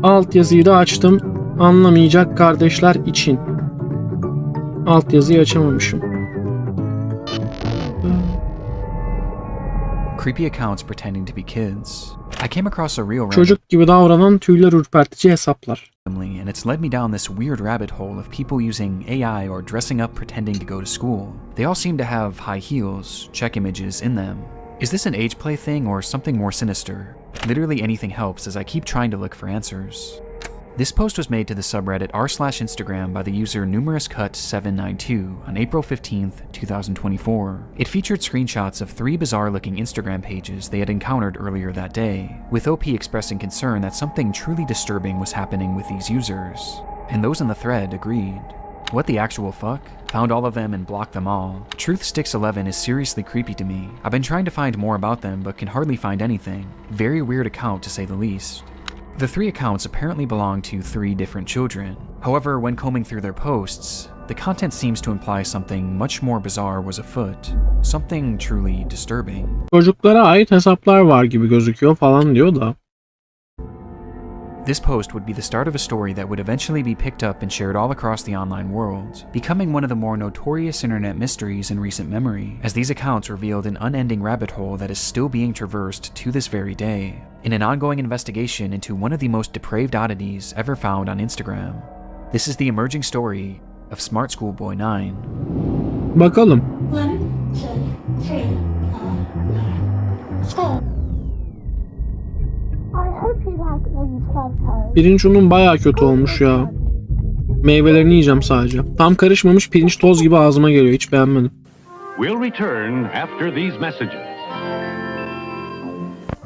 Altyazıyı da açtım. Anlamayacak kardeşler için. Altyazıyı açamamışım. Creepy accounts pretending to be kids. I came across a real Çocuk gibi davranan tüyler ürpertici hesaplar. and it's led me down this weird rabbit hole of people using AI or dressing up pretending to go to school. They all seem to have high heels, check images in them. Is this an age play thing or something more sinister? Literally anything helps as I keep trying to look for answers. This post was made to the subreddit r/Instagram by the user numerouscut792 on April 15th, 2024. It featured screenshots of 3 bizarre-looking Instagram pages they had encountered earlier that day, with OP expressing concern that something truly disturbing was happening with these users. And those in the thread agreed. What the actual fuck? Found all of them and blocked them all. Truthsticks11 is seriously creepy to me. I've been trying to find more about them but can hardly find anything. Very weird account to say the least. The 3 accounts apparently belong to 3 different children. However, when combing through their posts, the content seems to imply something much more bizarre was afoot. Something truly disturbing. Çocuklara ait hesaplar var gibi gözüküyor falan diyor da. This post would be the start of a story that would eventually be picked up and shared all across the online world, becoming one of the more notorious internet mysteries in recent memory, as these accounts revealed an unending rabbit hole that is still being traversed to this very day, in an ongoing investigation into one of the most depraved oddities ever found on Instagram. This is the emerging story of smartschoolboy9. Bakalım. 1, 2, 3, 4. School. Pirinç unum bayağı kötü olmuş ya. Meyvelerini yiyeceğim sadece. Tam karışmamış pirinç toz gibi ağzıma geliyor. Hiç beğenmedim. We'll return after these messages.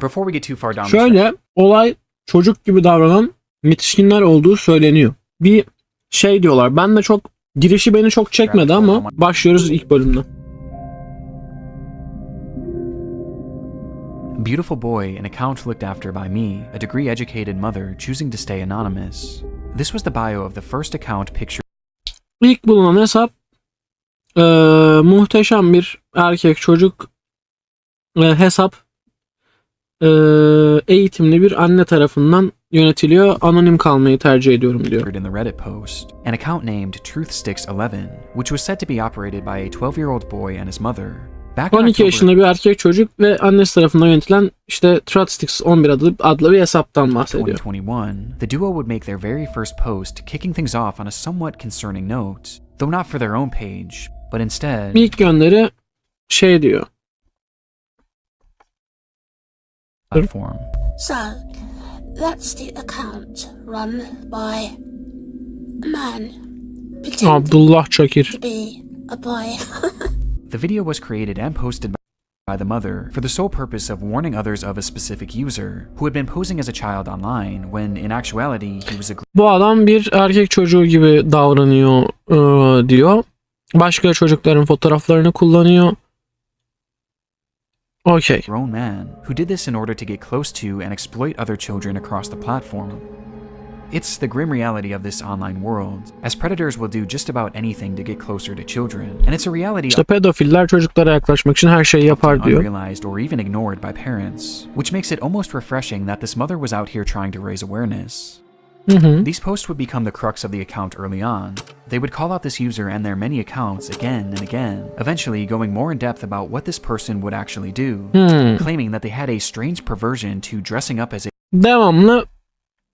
Before we get too far down Şöyle olay çocuk gibi davranan yetişkinler olduğu söyleniyor. Bir şey diyorlar. Ben de çok girişi beni çok çekmedi ama başlıyoruz ilk bölümden. Beautiful boy, an account looked after by me, a degree-educated mother choosing to stay anonymous. This was the bio of the first account pictured. İlk bulunan hesap muhteşem bir erkek çocuk hesap eğitimli bir anne tarafından yönetiliyor. Anonim kalmayı tercih ediyorum diyor. In the Reddit post, an account named Truthsticks11, which was said to be operated by a 12-year-old boy and his mother. 12 yaşında bir erkek çocuk ve annesi tarafından yönetilen işte Truthsticks11 adlı bir hesaptan bahsediyor. 2021, the duo would make their very first post, kicking things off on a somewhat concerning note, though not for their own page, but instead. İlk gönderi şey diyor. Platform. So, that's the account run by a man pretending Abdullah Çakir. to be a boy. The video was created and posted by the mother for the sole purpose of warning others of a specific user who had been posing as a child online when in actuality he was a Bu adam bir erkek çocuğu gibi davranıyor diyor. Başka çocukların fotoğraflarını kullanıyor. Okay. grown man who did this in order to get close to and exploit other children across the platform. It's the grim reality of this online world, as predators will do just about anything to get closer to children, and it's a reality İşte pedofiller çocuklara yaklaşmak için her şeyi yapar diyor. unrealized or even ignored by parents, which makes it almost refreshing that this mother was out here trying to raise awareness. These posts would become the crux of the account early on. They would call out this user and their many accounts again and again, eventually going more in depth about what this person would actually do, claiming that they had a strange perversion to dressing up as a Devamlı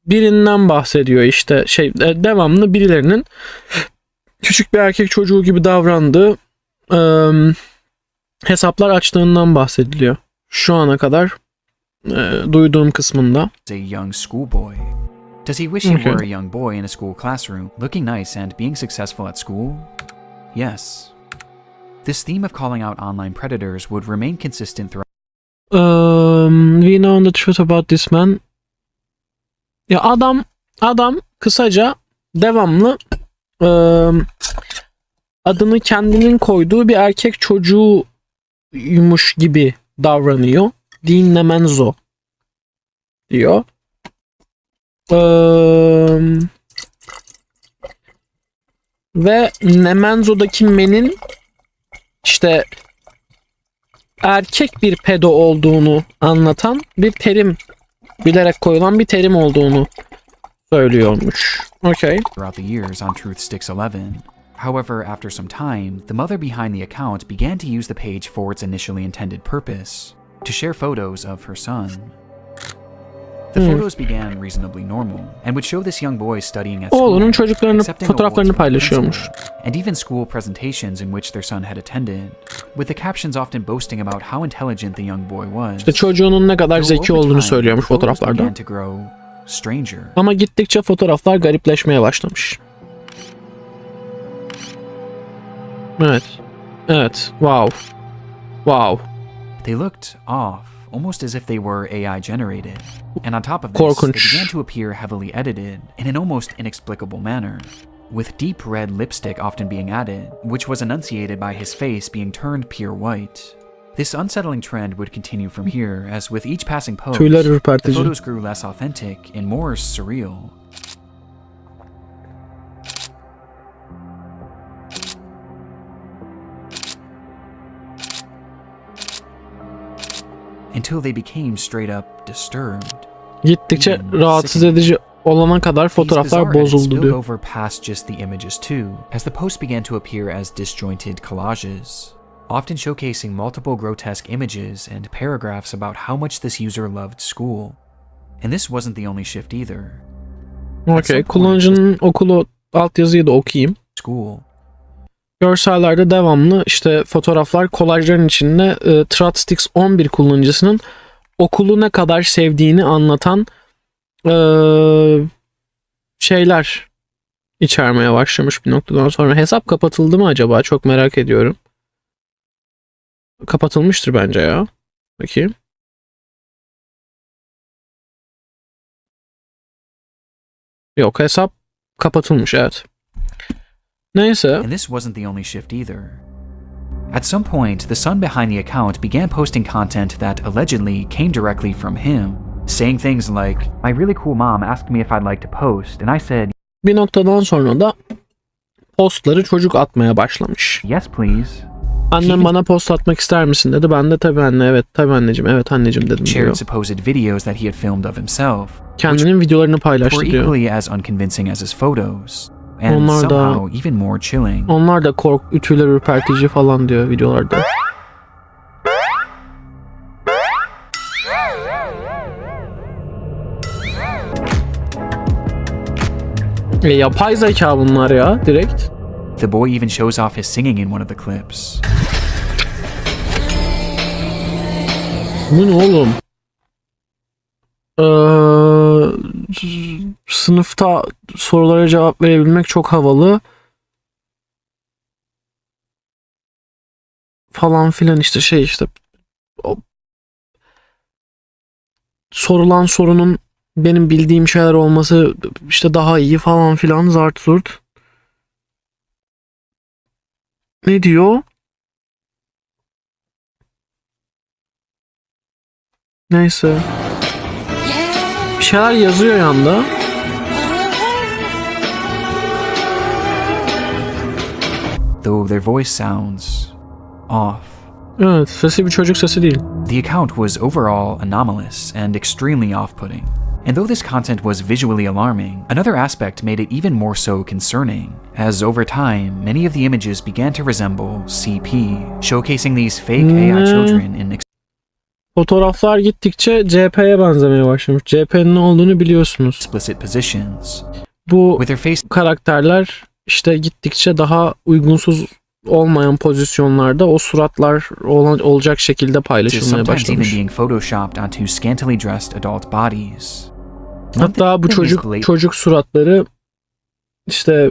birinden bahsediyor işte devamlı birilerinin küçük bir erkek çocuğu gibi davrandığı hesaplar açtığından bahsediliyor. Şu ana kadar duyduğum kısmında. young schoolboy. Does he wish he were a young boy in a school classroom, looking nice and being successful at school? Yes. This theme of calling out online predators would remain consistent throughout. We know the truth about this man. Ya adam kısaca devamlı adını kendinin koyduğu bir erkek çocuğuymuş gibi davranıyor. Dinlemenzo diyor. Ve Nemenzo'daki men'in işte erkek bir pedo olduğunu anlatan bir terim, bilerek koyulan bir terim olduğunu söylüyormuş. Okay. throughout the years on Truth Sticks 11. However, after some time, the mother behind the account began to use the page for its initially intended purpose, to share photos of her son. The photos began reasonably normal and would show this young boy studying at school, Oğlunun çocuklarını, accepting fotoğraflarını awards from the paylaşıyormuş. principal, and even school presentations in which their son had attended, with the captions often boasting about how intelligent the young boy was. İşte çocuğunun ne kadar Though zeki over olduğunu time, söylüyormuş the photos fotoğraflarda. began to grow stranger. Ama gittikçe fotoğraflar garipleşmeye başlamış. Evet. Evet. Wow. Wow. They looked off, almost as if they were AI generated. And on top of this, Korkunç. they began to appear heavily edited in an almost inexplicable manner, with deep red lipstick often being added, which was enunciated by his face being turned pure white. This unsettling trend would continue from here, as with each passing post, Tüyler the ürpertici. photos grew less authentic and more surreal. Until they became straight up disturbed. Gittikçe rahatsız edici olana kadar These fotoğraflar bizarre edits bozuldu spilled diyor. over past just the images too, as the posts began to appear as disjointed collages, often showcasing multiple grotesque images and paragraphs about how much this user loved school. And this wasn't the only shift either. Okay. Kullanıcının okulu altyazıyı da okuyayım. School. Görsellerde devamlı işte fotoğraflar kolajların içinde Truthsticks 11 kullanıcısının okulu ne kadar sevdiğini anlatan şeyler içermeye başlamış bir noktadan sonra. Hesap kapatıldı mı acaba? Çok merak ediyorum. Kapatılmıştır bence ya. Bakayım. Yok, hesap kapatılmış, evet. Neyse. And this wasn't the only shift either. At some point, the son behind the account began posting content that allegedly came directly from him, saying things like, "My really cool mom asked me if I'd like to post, and I said, Bir noktadan sonra da postları çocuk atmaya başlamış. yes please." Annem bana post atmak ister misin dedi. Ben de tabii anne, evet tabii anneciğim, evet anneciğim dedim Shared diyor. supposed videos that he had filmed of himself, Kendinin videolarını paylaştı were diyor. equally as unconvincing as his photos, and Onlar da- somehow even more chilling. Onlar da ütüler ürpertici falan diyor videolarda. Yapay zeka bunlar ya direkt. The boy even shows off his singing in one of the clips. Bu ne oğlum? Sınıfta sorulara cevap verebilmek çok havalı. Falan filan işte sorulan sorunun benim bildiğim şeyler olması işte daha iyi falan filan zart zurt. Ne diyor? Neyse. Bir şeyler yazıyor yanda. Though their voice sounds off. Evet, sesi bir çocuk sesi değil. The account was overall anomalous and extremely off-putting. And though this content was visually alarming, another aspect made it even more so concerning, as over time, many of the images began to resemble CP, showcasing these fake AI children in Fotoğraflar gittikçe CP'ye benzemeye başlamış. CP'nin ne olduğunu biliyorsunuz. explicit positions, Bu with their face karakterler işte gittikçe daha uygunsuz olmayan pozisyonlarda o suratlar olacak şekilde paylaşılmaya sometimes even başlamış. being photoshopped onto scantily dressed adult bodies. Hatta bu çocuk suratları işte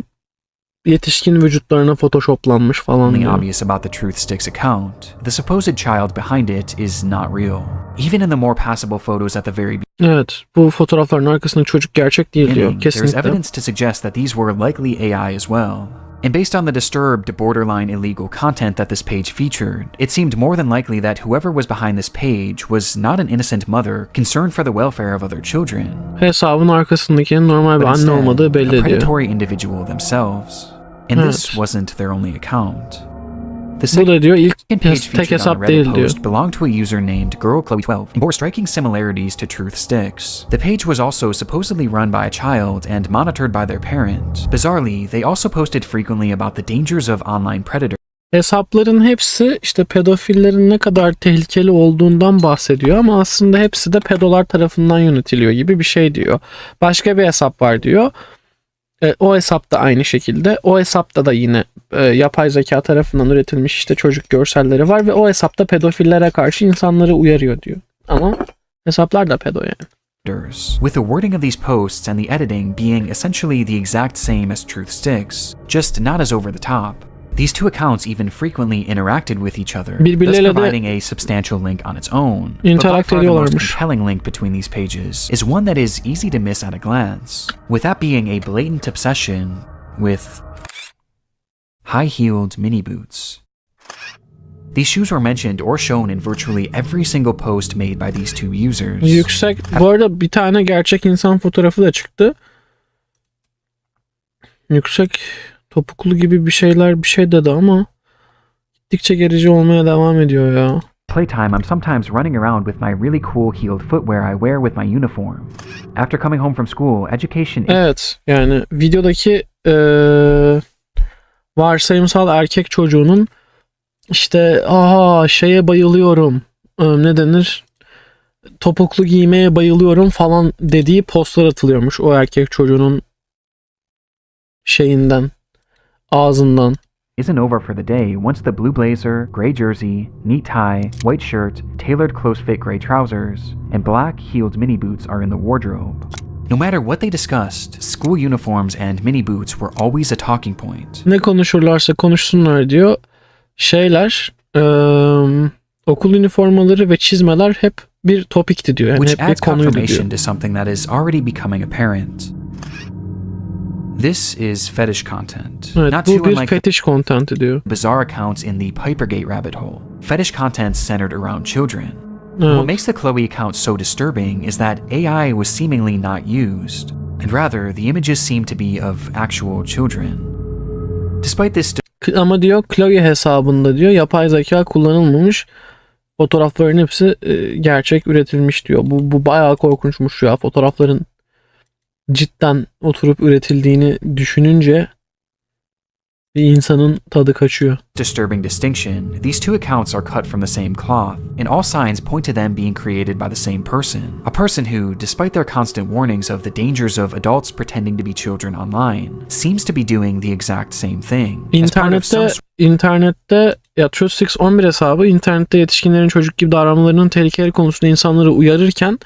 yetişkin vücutlarına photoshoplanmış falan Something diyor. obvious about the Truth Sticks account, the supposed child behind it is not real. Even in the more passable photos at the very Evet, bu fotoğrafların arkasında çocuk gerçek değil diyor. beginning, there's Kesinlikle. evidence to suggest that these were likely AI as well. And based on the disturbed, borderline illegal content that this page featured, it seemed more than likely that whoever was behind this page was not an innocent mother concerned for the welfare of other children, Hesabın arkasındakinin normal bir but anne instead, olmadığı belli a ediyor. predatory individual themselves. And this wasn't their only account. Bu da diyor ilk second page tek featured on a hesap Reddit değil diyor. post belonged to a user named girlchloe12 and bore striking similarities to Truth Sticks. The page was also supposedly run by a child and monitored by their parent. Bizarrely, they also posted frequently about the dangers of online predators. Hesapların hepsi işte pedofillerin ne kadar tehlikeli olduğundan bahsediyor ama aslında hepsi de pedolar tarafından yönetiliyor gibi bir şey diyor. Başka bir hesap var diyor. O hesap da aynı şekilde. O hesapta da yine yapay zeka tarafından üretilmiş işte çocuk görselleri var ve o hesapta pedofillere karşı insanları uyarıyor diyor. Ama hesaplar da pedo yani. With the wording of these posts and the editing being essentially the exact same as Truth Sticks, just not as over the top. These two accounts even frequently interacted with each other, thus Birbirleriyle providing a substantial link on its own. But by interact far the most ediyorlarmış. compelling link between these pages is one that is easy to miss at a glance, with that being a blatant obsession with high-heeled mini boots. These shoes were mentioned or shown in virtually every single post made by these two users. Yüksek. Bu arada bir tane gerçek insan fotoğrafı da çıktı. Yüksek topuklu gibi bir şey dedi ama gittikçe gerici olmaya devam ediyor ya. Playtime, I'm sometimes running around with my really cool heeled footwear I wear with my uniform. After coming home from school, education... Evet, yani videodaki varsayımsal erkek çocuğunun işte şeye bayılıyorum, ne denir, topuklu giymeye bayılıyorum falan dediği postlar atılıyormuş o erkek çocuğunun şeyinden, ağzından. Isn't over for the day once the blue blazer, gray jersey, neat tie, white shirt, tailored close-fit gray trousers, and black heeled mini boots are in the wardrobe. No matter what they discussed, school uniforms and mini boots were always a talking point. Ne konuşurlarsa konuşsunlar diyor. Şeyler, okul üniformaları ve çizmeler hep bir topikti diyor. Yani Which hep bir adds konuydu diyor. confirmation to something that is already becoming apparent. This is fetish content. Evet, Not bu too bir unlike fetiş content'i diyor. bizarre accounts in the Pipergate rabbit hole. Fetish content centered around children. Evet. What makes the Chloe account so disturbing is that AI was seemingly not used, and rather the images seem to be of actual children. Despite this Ama diyor Chloe hesabında diyor yapay zeka kullanılmamış. Fotoğrafların hepsi gerçek üretilmiş diyor. Bu bayağı korkunçmuş ya. Fotoğrafların cidden oturup üretildiğini düşününce bir insanın tadı kaçıyor. disturbing distinction, these two accounts are cut from the same cloth, and all signs point to them being created by the same person. A person who, despite their constant warnings of the dangers of adults pretending to be children online, seems to be doing the exact same thing. As part of some İnternette ya Truth Sticks 11 hesabı internette yetişkinlerin çocuk gibi davranmalarının tehlikeli konusunda insanları uyarırken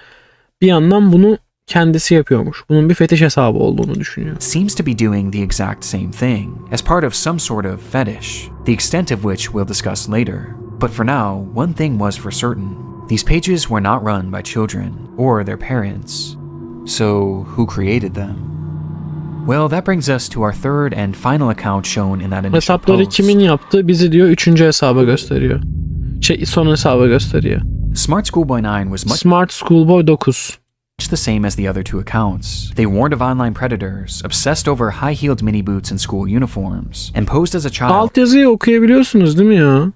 bir yandan bunu kendisi yapıyormuş. Bunun bir fetiş hesabı olduğunu düşünüyor. seems to be doing the exact same thing, as part of some sort of fetish, the extent of which we'll discuss later. But for now, one thing was for certain. These pages were not run by children or their parents. So, who created them? Well, that brings us to our third and final account shown in that initial Hesapları post. kimin yaptığı bizi diyor 3. hesaba gösteriyor. Son hesaba gösteriyor. Smartschoolboy9 was much Smart Schoolboy 9. the same as the other two accounts. They warned of online predators, obsessed over high-heeled mini boots and school uniforms, and posed as a child Altyazıyı okuyabiliyorsunuz değil mi ya?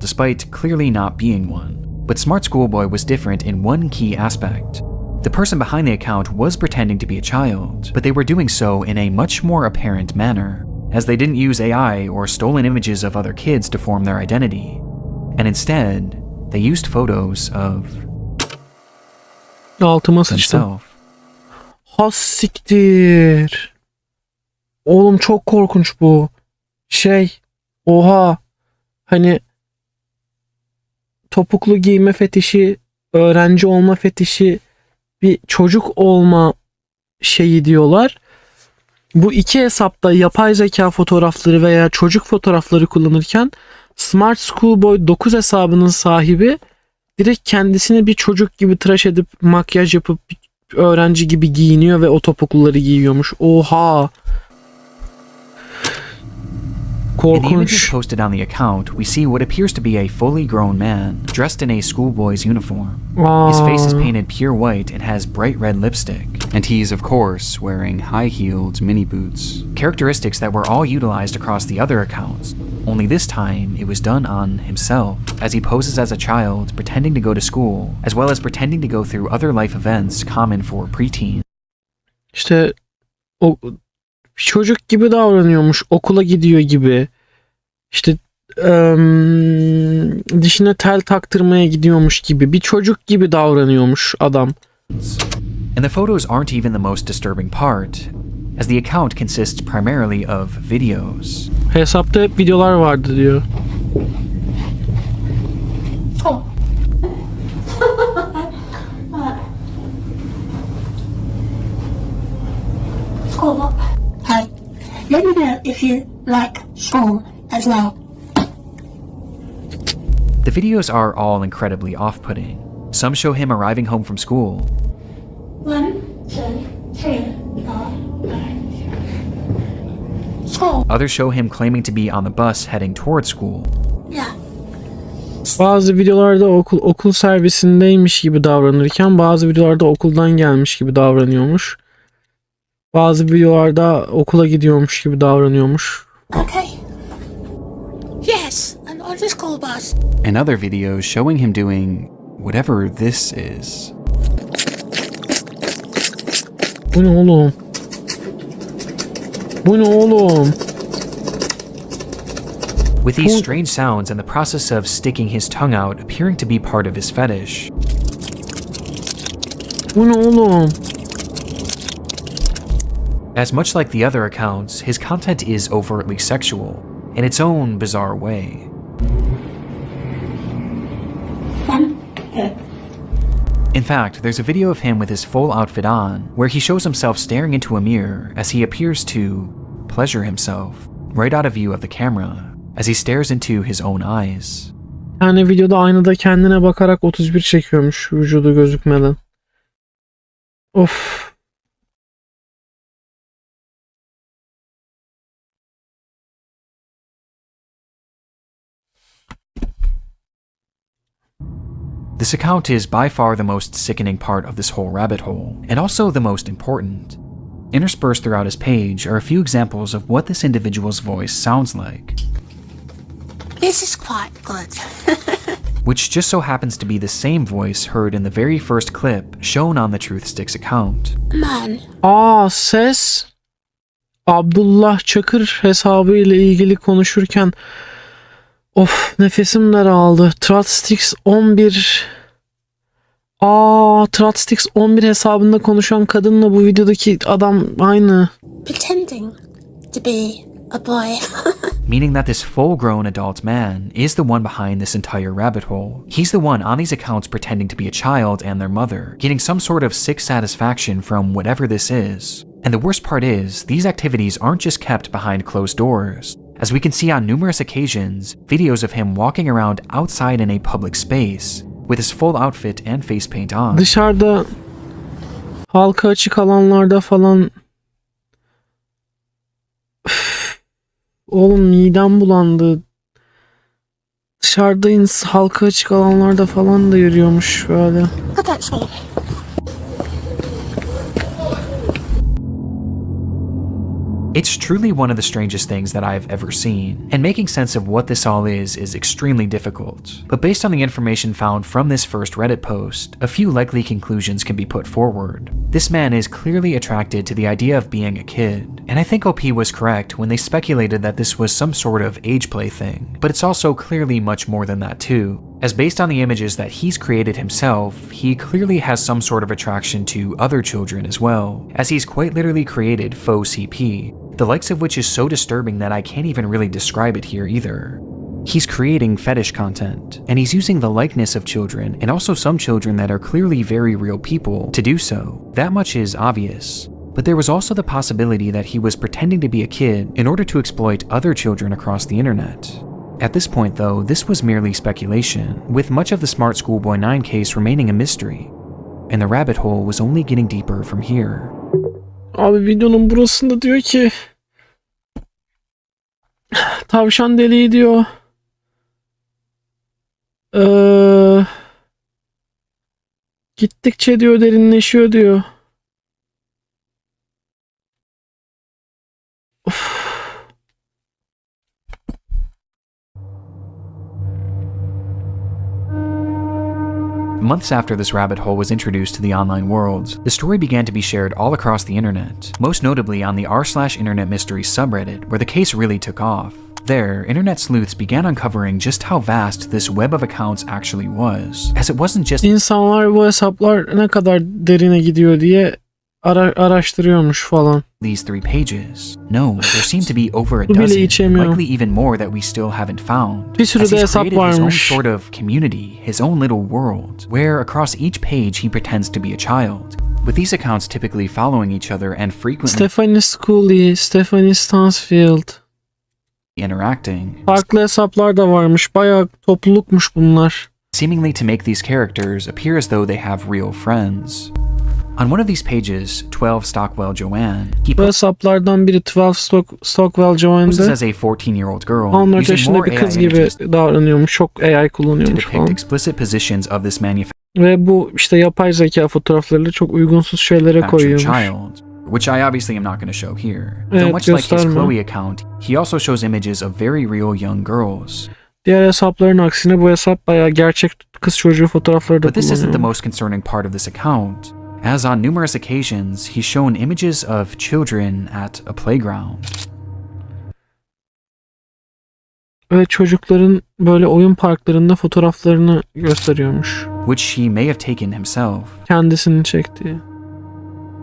despite clearly not being one. But Smart Schoolboy was different in one key aspect. The person behind the account was pretending to be a child, but they were doing so in a much more apparent manner, as they didn't use AI or stolen images of other kids to form their identity. And instead, they used photos of Altıma sıçtım. themselves. Ha siktir. Oğlum çok korkunç bu. Oha. Hani topuklu giyme fetişi, öğrenci olma fetişi, bir çocuk olma şeyi diyorlar. Bu iki hesapta yapay zeka fotoğrafları veya çocuk fotoğrafları kullanırken Smart Schoolboy 9 hesabının sahibi direkt kendisini bir çocuk gibi tıraş edip makyaj yapıp bir öğrenci gibi giyiniyor ve o topukluları giyiyormuş. Oha. In the images Korkunç. posted on the account, we see what appears to be a fully grown man, dressed in a schoolboy's uniform. His face is painted pure white and has bright red lipstick, and he's, of course, wearing high-heeled mini boots. Characteristics that were all utilized across the other accounts. only this time it was done on himself, as he poses as a child pretending to go to school, as well as pretending to go through other life events common for preteens. İşte o çocuk gibi davranıyormuş, okula gidiyor gibi. İşte dişine tel taktırmaya gidiyormuş gibi, bir çocuk gibi davranıyormuş adam. And the photos aren't even the most disturbing part, as the account consists primarily of videos. Hesapta hep videolar vardı diyor. School. Hey, let me know if you like school as well. The videos are all incredibly off-putting. Some show him arriving home from school. 1, 2, 3, 4, 5. School. Others show him claiming to be on the bus heading towards school. Yeah. Bazı videolarda okul servisindeymiş gibi davranırken bazı videolarda okuldan gelmiş gibi davranıyormuş. Bazı videolarda okula gidiyormuş gibi davranıyormuş. Okay. Yes, I'm on the school bus. And other videos showing him doing whatever this is. Bu ne oğlum? Bu ne oğlum? With these strange sounds and the process of sticking his tongue out appearing to be part of his fetish. Bu ne oğlum? As much like the other accounts, his content is overtly sexual, in its own bizarre way. 1, 2. In fact, there's a video of him with his full outfit on, where he shows himself staring into a mirror as he appears to pleasure himself, right out of view of the camera, as he stares into his own eyes. Yani videoda aynada kendine bakarak 31 çekiyormuş vücudu gözükmeden. Of. This account is by far the most sickening part of this whole rabbit hole, and also the most important. Interspersed throughout his page are a few examples of what this individual's voice sounds like, This is quite good. which just so happens to be the same voice heard in the very first clip shown on the Truth Sticks account. Man. Ses Abdullah Çakır hesabı ile ilgili konuşurken of nefesim daraldı. Truthsticks 11 Truthsticks 11 hesabında konuşan kadınla bu videodaki adam aynı. Pretending to be a boy. Meaning that this full-grown adult man is the one behind this entire rabbit hole. He's the one on these accounts pretending to be a child and their mother, getting some sort of sick satisfaction from whatever this is. And the worst part is, these activities aren't just kept behind closed doors. As we can see on numerous occasions, videos of him walking around outside in a public space, with his full outfit and face paint on. Dışarıda halka açık alanlarda falan oğlum midem bulandı. Dışarıda halka açık alanlarda falan da yürüyormuş böyle. Look at school. It's truly one of the strangest things that I've ever seen, and making sense of what this all is extremely difficult. But based on the information found from this first Reddit post, a few likely conclusions can be put forward. This man is clearly attracted to the idea of being a kid, and I think OP was correct when they speculated that this was some sort of age play thing, but it's also clearly much more than that too. As based on the images that he's created himself, he clearly has some sort of attraction to other children as well, as he's quite literally created faux CP, the likes of which is so disturbing that I can't even really describe it here either. He's creating fetish content, and he's using the likeness of children, and also some children that are clearly very real people, to do so. That much is obvious. But there was also the possibility that he was pretending to be a kid in order to exploit other children across the internet. At this point though, this was merely speculation, with much of the smartschoolboy9 case remaining a mystery, and the rabbit hole was only getting deeper from here. Abi videonun burasında diyor ki tavşan deliği diyor. Gittikçe diyor derinleşiyor diyor. Of. Months after this rabbit hole was introduced to the online world, the story began to be shared all across the internet, most notably on the r/internet mysteries subreddit, where the case really took off. There, internet sleuths began uncovering just how vast this web of accounts actually was, as it wasn't just İnsanlar bu hesaplar ne kadar derine gidiyor diye araştırıyormuş falan. these 3 pages. No, there seemed to be over a Bu bile dozen, içemiyorum. likely even more that we still haven't found. Bir sürü As de he's hesap created his own varmış. sort of community, his own little world, where across each page he pretends to be a child. With these accounts typically following each other and frequently Stephanie Scully, Stephanie Stansfield. interacting, Farklı hesaplar da varmış. Bayağı toplulukmuş bunlar. seemingly to make these characters appear as though they have real friends. On one of these pages, 12 Stockwell Joanne, he Bu hesaplardan biri 12 Stockwell poses Joanne'de as a 14-year-old girl 14 using yaşında more bir kız AI gibi images davranıyormuş. Çok AI to kullanıyormuş depict falan. explicit positions of this Ve bu işte yapay zeka fotoğraflarıyla çok uygunsuz şeylere manufactured koyuyormuş. child, which I obviously am not going to show here. Evet, Though much like his gösterme. Chloe account, he also shows images of very real young girls. Diğer hesapların aksine bu hesap bayağı gerçek kız çocuğu fotoğrafları da But this isn't the kullanıyor. most concerning part of this account, as on numerous occasions he's shown images of children at a playground. Ve çocukların böyle oyun parklarında fotoğraflarını gösteriyormuş. Which he may have taken himself. Kendisinin çektiği.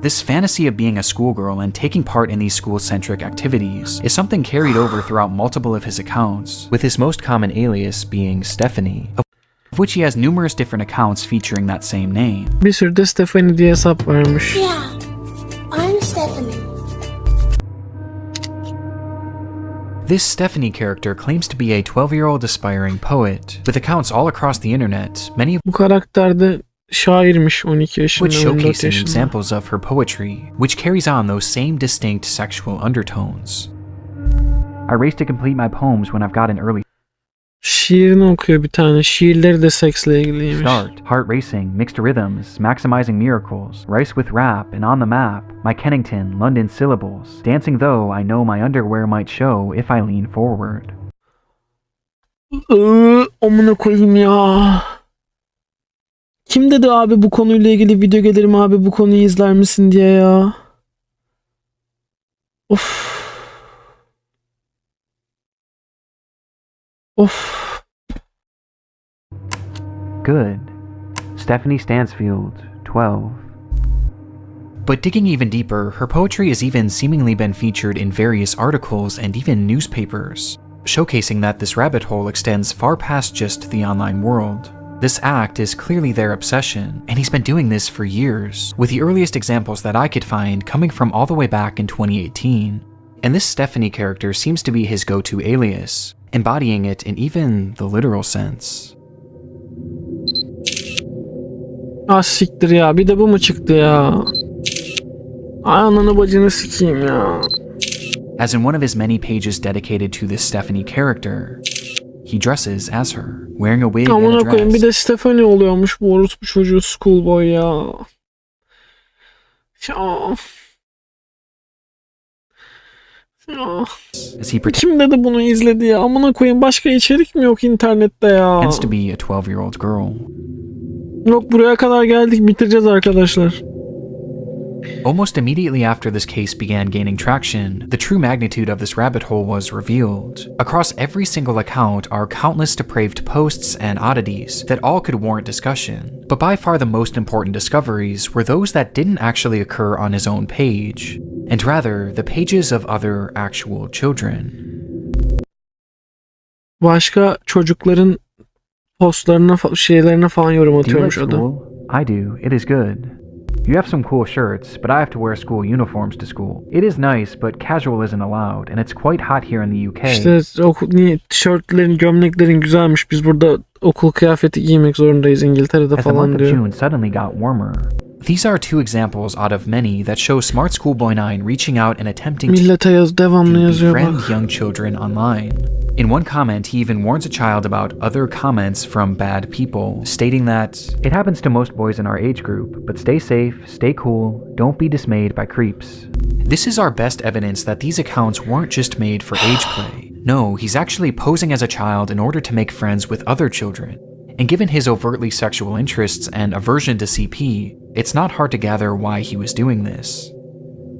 This fantasy of being a schoolgirl and taking part in these school-centric activities is something carried over throughout multiple of his accounts, with his most common alias being Stephanie, of which he has numerous different accounts featuring that same name. Bir sürü de Stephanie diye hesap varmış. Yeah, I'm Stephanie. This Stephanie character claims to be a 12-year-old aspiring poet, with accounts all across the internet, many of Bu karakter de şairmiş 12 yaşında, which 14 showcasing yaşında. examples of her poetry, which carries on those same distinct sexual undertones. I race to complete my poems when I've got an early Şiirini okuyor bir tane. Şiirleri de seksle ilgiliymiş. start, heart racing, mixed rhythms, maximizing miracles, rice with rap, and on the map, my Kennington, London syllables, dancing though I know my underwear might show if I lean forward. Amına koyayım ya. Kim dedi abi bu konuyla ilgili video gelirim abi bu konuyu izler misin diye ya. Of. Of. Good. Stephanie Stansfield, 12. But digging even deeper, her poetry has even seemingly been featured in various articles and even newspapers, showcasing that this rabbit hole extends far past just the online world. This act is clearly their obsession, and he's been doing this for years, with the earliest examples that I could find coming from all the way back in 2018. And this Stephanie character seems to be his go-to alias, embodying it in even the literal sense. Ah siktir ya. Bir de bu mu çıktı ya? Ay ananı bacını sikeyim ya. As in one of his many pages dedicated to this Stephanie character, he dresses as her, wearing a wig and a Amına koyayım bir dress. de Stephanie oluyormuş bu orospu çocuğu schoolboy ya. Ya. Ya. As he Kim dedi bunu izledi ya? Amına koyayım başka içerik mi yok internette ya? pretends to be a 12-year-old girl. Yok buraya kadar geldik bitireceğiz arkadaşlar. Almost immediately after this case began gaining traction, the true magnitude of this rabbit hole was revealed. Across every single account are countless depraved posts and oddities that all could warrant discussion, but by far the most important discoveries were those that didn't actually occur on his own page, and rather the pages of other actual children. Başka çocukların postlarına şeylerine falan yorum Do you like atıyormuş adam. school? I do. It is good. You have some cool shirts, but I have to wear school uniforms to school. It is nice, but casual isn't allowed, and it's quite hot here in the UK. İşte tişörtlerin, gömleklerin güzelmiş. Biz burada okul kıyafeti giymek zorundayız İngiltere'de As the month falan of diyor. June suddenly got warmer. These are two examples out of many that show smartschoolboy9 reaching out and attempting to Millete devamlı yazıyor befriend bak. young children online. In one comment, he even warns a child about other comments from bad people, stating that It happens to most boys in our age group, but stay safe, stay cool, don't be dismayed by creeps. this is our best evidence that these accounts weren't just made for age play. No, he's actually posing as a child in order to make friends with other children. And given his overtly sexual interests and aversion to CP, it's not hard to gather why he was doing this.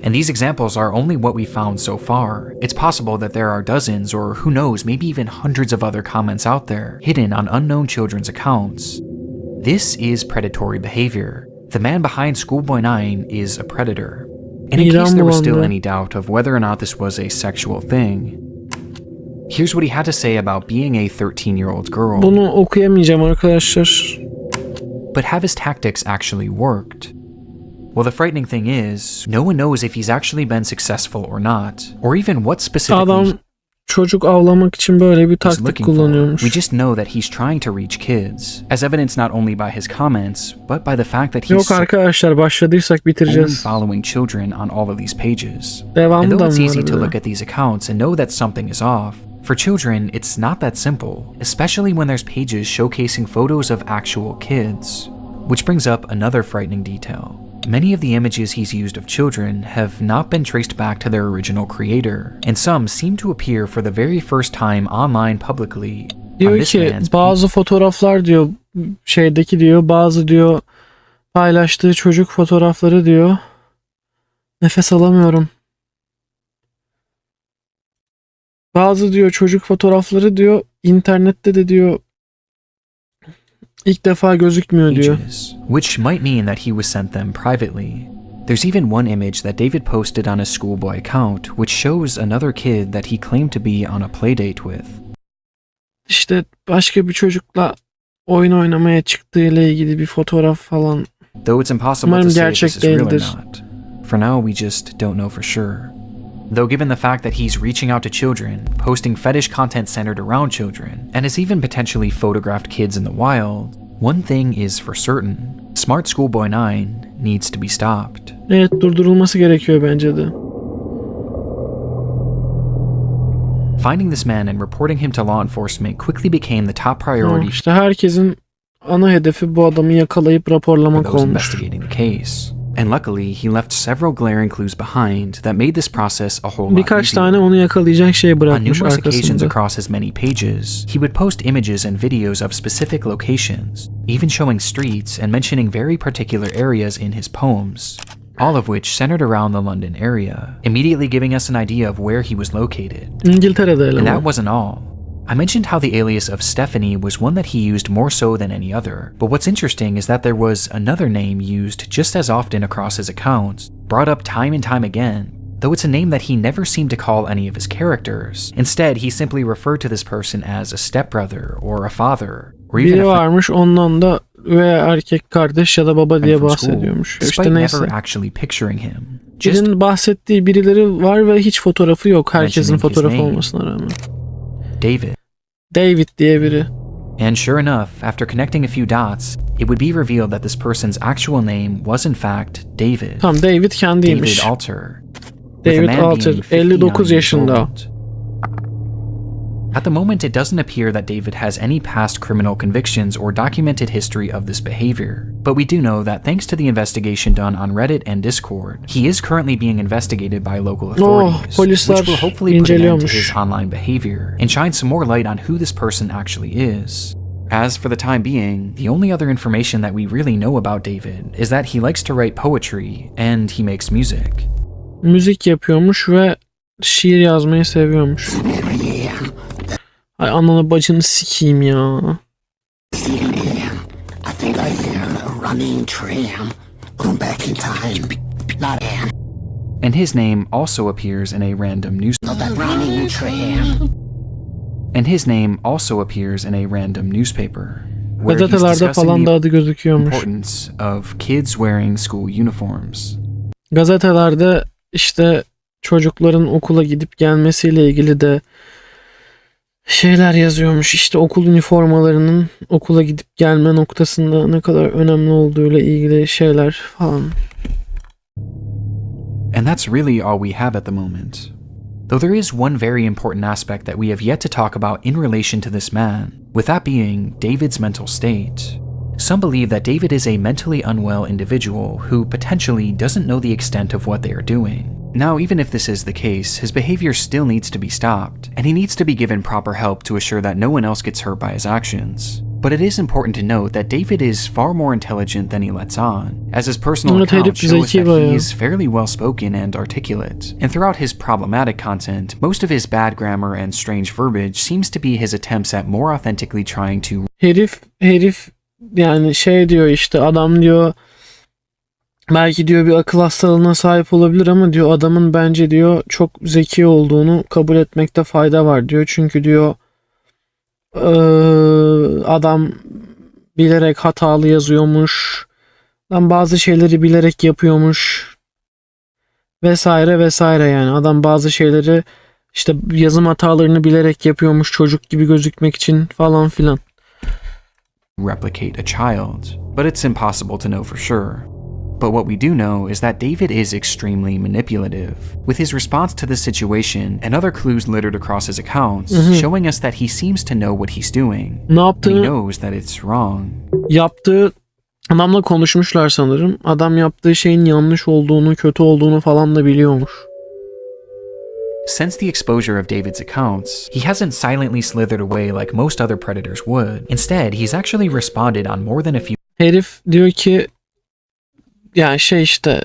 And these examples are only what we found so far. It's possible that there are dozens, or who knows, maybe even hundreds of other comments out there, hidden on unknown children's accounts. This is predatory behavior. The man behind Schoolboy9 is a predator. And in case there was still any doubt of whether or not this was a sexual thing, here's what he had to say about being a 13-year-old girl. Bunu okuyamayacağım arkadaşlar. But have his tactics actually worked? Well, the frightening thing is, no one knows if he's actually been successful or not, or even what specifically Adam çocuk avlamak için böyle bir he's taktik looking for. kullanıyormuş. We just know that he's trying to reach kids, as evidenced not only by his comments, but by the fact that he's Yok arkadaşlar, başladıysak only bitireceğiz. following children on all of these pages. And Devamı though da it's mı easy var to bir de? look at these accounts and know that something is off, for children, it's not that simple, especially when there's pages showcasing photos of actual kids. Which brings up another frightening detail. Many of the images he's used of children have not been traced back to their original creator, and some seem to appear for the very first time online publicly on Diyor this ki man's bazı fotoğraflar diyor şeydeki diyor, bazı diyor paylaştığı çocuk fotoğrafları diyor. Nefes alamıyorum. Bazı diyor çocuk fotoğrafları diyor internette de diyor ilk defa gözükmüyor diyor. pages, which might mean that he was sent them privately. There's even one image that David posted on his schoolboy account, which shows another kid that he claimed to be on a playdate with. İşte başka bir çocukla oyun oynamaya çıktığı ile ilgili bir fotoğraf falan. Though it's impossible Umarım to say if gerçek this is real or değildir. not. For now, we just don't know for sure. Though given the fact that he's reaching out to children, posting fetish content centered around children, and has even potentially photographed kids in the wild, one thing is for certain. Smart Schoolboy9 needs to be stopped. Evet, durdurulması gerekiyor bence de. Finding this man and reporting him to law enforcement quickly became the top priority İşte herkesin ana hedefi bu adamı yakalayıp for raporlamak those olmuş. investigating the case. And luckily, he left several glaring clues behind that made this process a whole lot Birkaç easier. tane onu yakalayacak şey On bırakmış numerous occasions arkasında. across his many pages, he would post images and videos of specific locations, even showing streets and mentioning very particular areas in his poems, all of which centered around the London area, immediately giving us an idea of where he was located. İngiltere'de And that eleman. wasn't all. I mentioned how the alias of Stephanie was one that he used more so than any other, but what's interesting is that there was another name used just as often across his accounts, brought up time and time again, though it's a name that he never seemed to call any of his characters. Instead, he simply referred to this person as a stepbrother or a father, or even Biri a friend varmış, ondan da üvey erkek kardeş ya da baba diye from school, bahsediyormuş. despite İşte neyse. never actually picturing him. Just Birinin bahsettiği birileri var ve hiç fotoğrafı yok. Herkesin mentioning his fotoğrafı name. olmasına rağmen. David. David diye biri. And sure enough, after connecting a few dots, it would be revealed that this person's actual name was in fact David. Tamam, David kendiymiş. David Alter. With the David man Alter, being 59 59 years yaşında. old. At the moment, it doesn't appear that David has any past criminal convictions or documented history of this behavior, but we do know that thanks to the investigation done on Reddit and Discord, he is currently being investigated by local authorities, polisler which will hopefully put an end to inceliyormuş. his online behavior and shine some more light on who this person actually is. As for the time being, the only other information that we really know about David is that he likes to write poetry and he makes music. Müzik yapıyormuş ve şiir yazmayı seviyormuş. Ay ananı bacını sikeyim ya. I think I hear a running tram going back in time. Not an. And his name also appears in a random newspaper. That running tram. And his name also appears in a random newspaper, where he's Gazetelerde discussing falan da the adı gözüküyormuş. importance of kids wearing school uniforms. Gazetelerde işte çocukların okula gidip gelmesiyle ilgili de şeyler yazıyormuş. İşte okul üniformalarının okula gidip gelme noktasında ne kadar önemli olduğuyla ilgili şeyler falan. And that's really all we have at the moment. Though there is one very important aspect that we have yet to talk about in relation to this man, with that being David's mental state. Some believe that David is a mentally unwell individual who potentially doesn't know the extent of what they are doing. Now, even if this is the case, his behavior still needs to be stopped, and he needs to be given proper help to assure that no one else gets hurt by his actions. But it is important to note that David is far more intelligent than he lets on, as his personal Evet, account herif shows zeki that bayağı. he is fairly well-spoken and articulate. And throughout his problematic content, most of his bad grammar and strange verbiage seems to be his attempts at more authentically trying to Herif yani şey diyor işte, adam diyor belki diyor bir akıl hastalığına sahip olabilir ama diyor adamın bence diyor çok zeki olduğunu kabul etmekte fayda var diyor. Çünkü diyor adam bilerek hatalı yazıyormuş. Adam bazı şeyleri bilerek yapıyormuş. Vesaire vesaire yani. Adam bazı şeyleri işte yazım hatalarını bilerek yapıyormuş çocuk gibi gözükmek için falan filan. replicate a child, but it's impossible to know for sure. But what we do know is that David is extremely manipulative, with his response to the situation and other clues littered across his accounts showing us that he seems to know what he's doing. Ne He yaptığını knows that it's wrong. yaptığı adamla konuşmuşlar sanırım. Adam yaptığı şeyin yanlış olduğunu, kötü olduğunu falan da biliyormuş. Since the exposure of David's accounts, he hasn't silently slithered away like most other predators would. Instead, he's actually responded on more than a few Herif diyor ki yani şey işte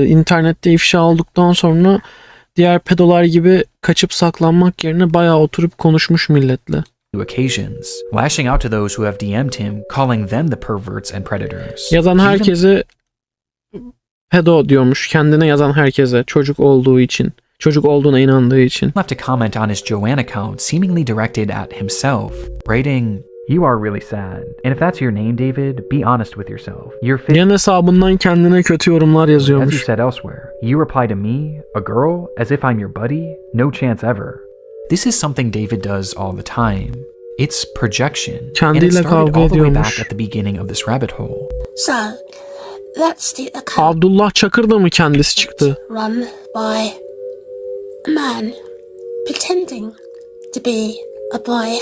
internette ifşa olduktan sonra diğer pedolar gibi kaçıp saklanmak yerine bayağı oturup konuşmuş milletle. occasions, lashing out to those who have DM'd him, calling them the perverts and predators. Yazan He even herkese pedo diyormuş, kendine yazan herkese, çocuk olduğu için, çocuk olduğuna inandığı için. left a comment on his Joanne account seemingly directed at himself, writing, You are really sad. And if that's your name, David, be honest with yourself. You're Yan hesabından kendine kötü yorumlar as you yazıyormuş. said elsewhere. You reply to me, a girl, as if I'm your buddy? No chance ever. This is something David does all the time. It's projection. And it Kendiyle started kavga all the way back ediyormuş. at the beginning of this rabbit hole. So, that's the account Abdullah Çakır da mı kendisi çıktı? run by a man pretending to be a boy.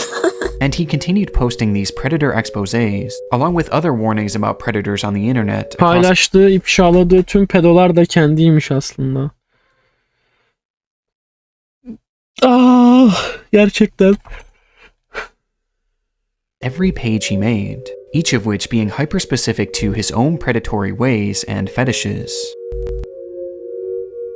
And he continued posting these predator exposés, along with other warnings about predators on the internet across Paylaştığı, ifşaladığı tüm pedolar da kendiymiş aslında. Gerçekten. every page he made, each of which being hyper-specific to his own predatory ways and fetishes.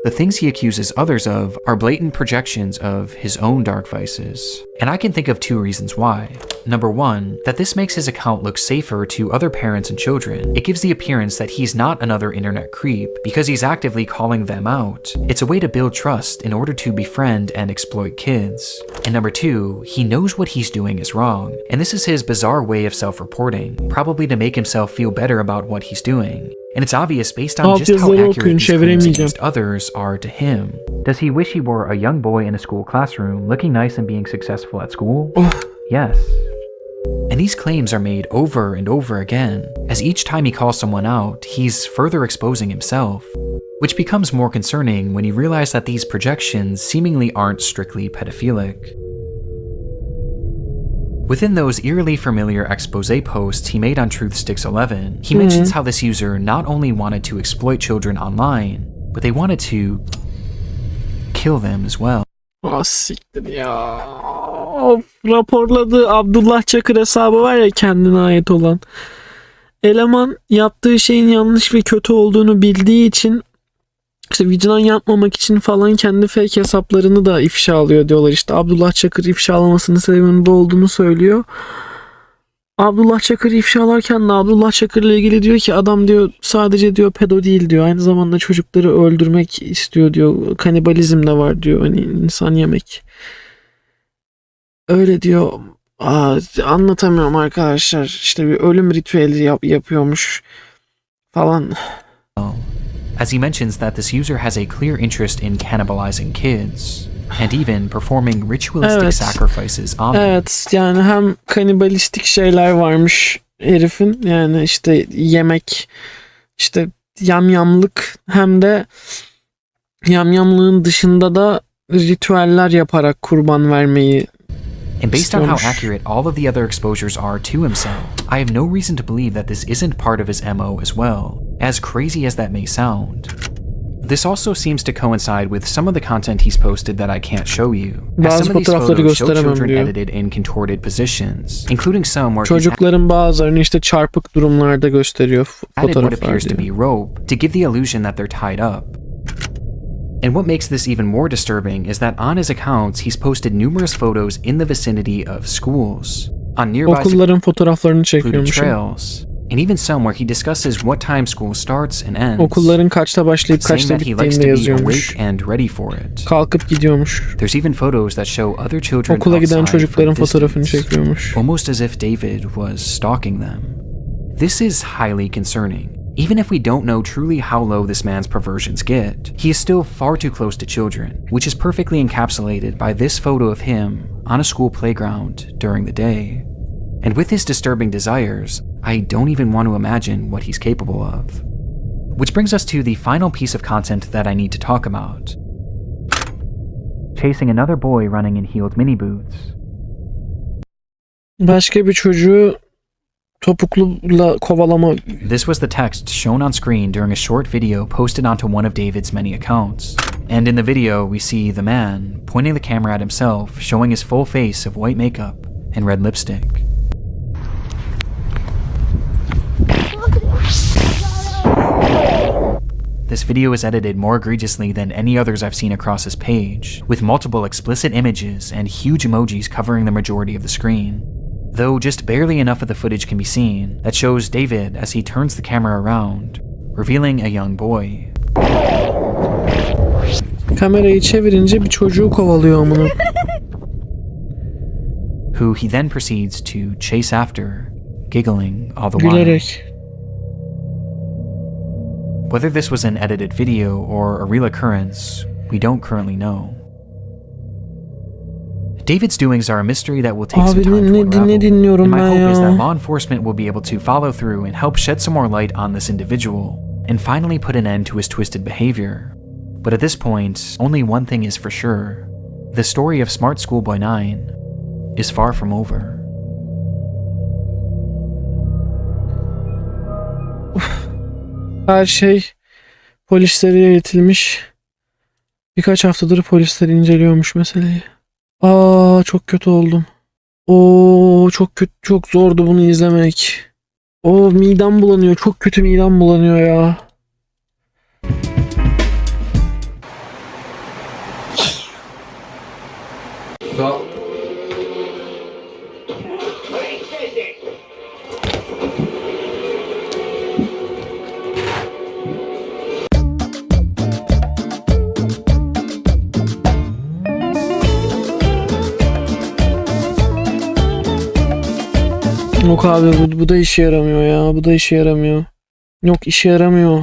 The things he accuses others of are blatant projections of his own dark vices. And I can think of two reasons why. Number one, that this makes his account look safer to other parents and children. It gives the appearance that he's not another internet creep because he's actively calling them out. It's a way to build trust in order to befriend and exploit kids. And number two, he knows what he's doing is wrong. And this is his bizarre way of self-reporting, probably to make himself feel better about what he's doing. And it's obvious based on just how Altyazıları accurate okuyun, these claims çeviremeyeceğim. against others are to him. Does he wish he were a young boy in a school classroom, looking nice and being successful at school? Oh. Yes. And these claims are made over and over again, as each time he calls someone out, he's further exposing himself. Which becomes more concerning when you realize that these projections seemingly aren't strictly pedophilic. Within those eerily familiar expose posts he made on Truthsticks11, he mentions how this user not only wanted to exploit children online, but they wanted to kill them as well. Siktir ya. Of, raporladığı Abdullah Çakır hesabı var ya, kendine ait olan. Eleman yaptığı şeyin yanlış ve kötü olduğunu bildiği için işte vicdan yapmamak için falan kendi fake hesaplarını da ifşa alıyor diyorlar. İşte Abdullah Çakır ifşalamasının sebebinin bu olduğunu söylüyor. Abdullah Çakır ifşalarken de Abdullah Çakır'la ilgili diyor ki adam diyor sadece diyor pedo değil diyor. Aynı zamanda çocukları öldürmek istiyor diyor. Kanibalizm de var diyor. Hani insan yemek. Öyle diyor. Anlatamıyorum arkadaşlar. İşte bir ölüm ritüeli yapıyormuş falan. As he mentions that this user has a clear interest in cannibalizing kids, and even performing ritualistic Evet. sacrifices on them. Evet, yani hem kanibalistik şeyler varmış herifin, yani işte yemek, işte yamyamlık, hem de yamyamlığın dışında da ritüeller yaparak kurban vermeyi. And based on how istiyormuş. accurate all of the other exposures are to himself, I have no reason to believe that this isn't part of his MO as well, as crazy as that may sound. This also seems to coincide with some of the content he's posted that I can't show you. As Bazı some of these fotoğrafları photos show gösteremem children diyor. edited in contorted positions, including some where he's Çocukların bazılarını işte çarpık durumlarda gösteriyor added what fotoğraflar appears to be diyor. rope to give the illusion that they're tied up. And what makes this even more disturbing is that on his accounts, he's posted numerous photos in the vicinity of schools, on nearby Okulların fotoğraflarını secluded çekiyormuş. trails, and even some where he discusses what time school starts and ends, Okulların kaçta başlayıp saying kaçta that he likes bittiğini to de be yazıyormuş. awake and ready for it. Kalkıp gidiyormuş. There's even photos that show other children Okula giden outside çocukların from a fotoğrafını distance, çekiyormuş. almost as if David was stalking them. This is highly concerning. Even if we don't know truly how low this man's perversions get, he is still far too close to children, which is perfectly encapsulated by this photo of him on a school playground during the day. And with his disturbing desires, I don't even want to imagine what he's capable of. Which brings us to the final piece of content that I need to talk about. Chasing another boy running in heeled mini boots. Başka bir çocuğu topukluyla kovalama. This was the text shown on screen during a short video posted onto one of David's many accounts. And in the video, we see the man pointing the camera at himself, showing his full face of white makeup and red lipstick. This video is edited more egregiously than any others I've seen across his page, with multiple explicit images and huge emojis covering the majority of the screen. Though just barely enough of the footage can be seen that shows David as he turns the camera around, revealing a young boy. Kamerayı çevirince bir çocuğu kovalıyor amına. Who he then proceeds to chase after, giggling all the while. Gülerek. Whether this was an edited video or a real occurrence, we don't currently know. David's doings are a mystery that will take some Abi time to unravel, ne dinliyorum and my ben hope is ya. that law enforcement will be able to follow through and help shed some more light on this individual, and finally put an end to his twisted behavior. But at this point, only one thing is for sure. The story of smartschoolboy9 is far from over. Her şey polislere iletilmiş. Birkaç haftadır polisler inceliyormuş meseleyi. Çok kötü oldum. Çok kötü, çok zordu bunu izlemek. Midem bulanıyor. Çok kötü midem bulanıyor ya. Yok abi bu da işe yaramıyor ya. Bu da işe yaramıyor. Yok işe yaramıyor.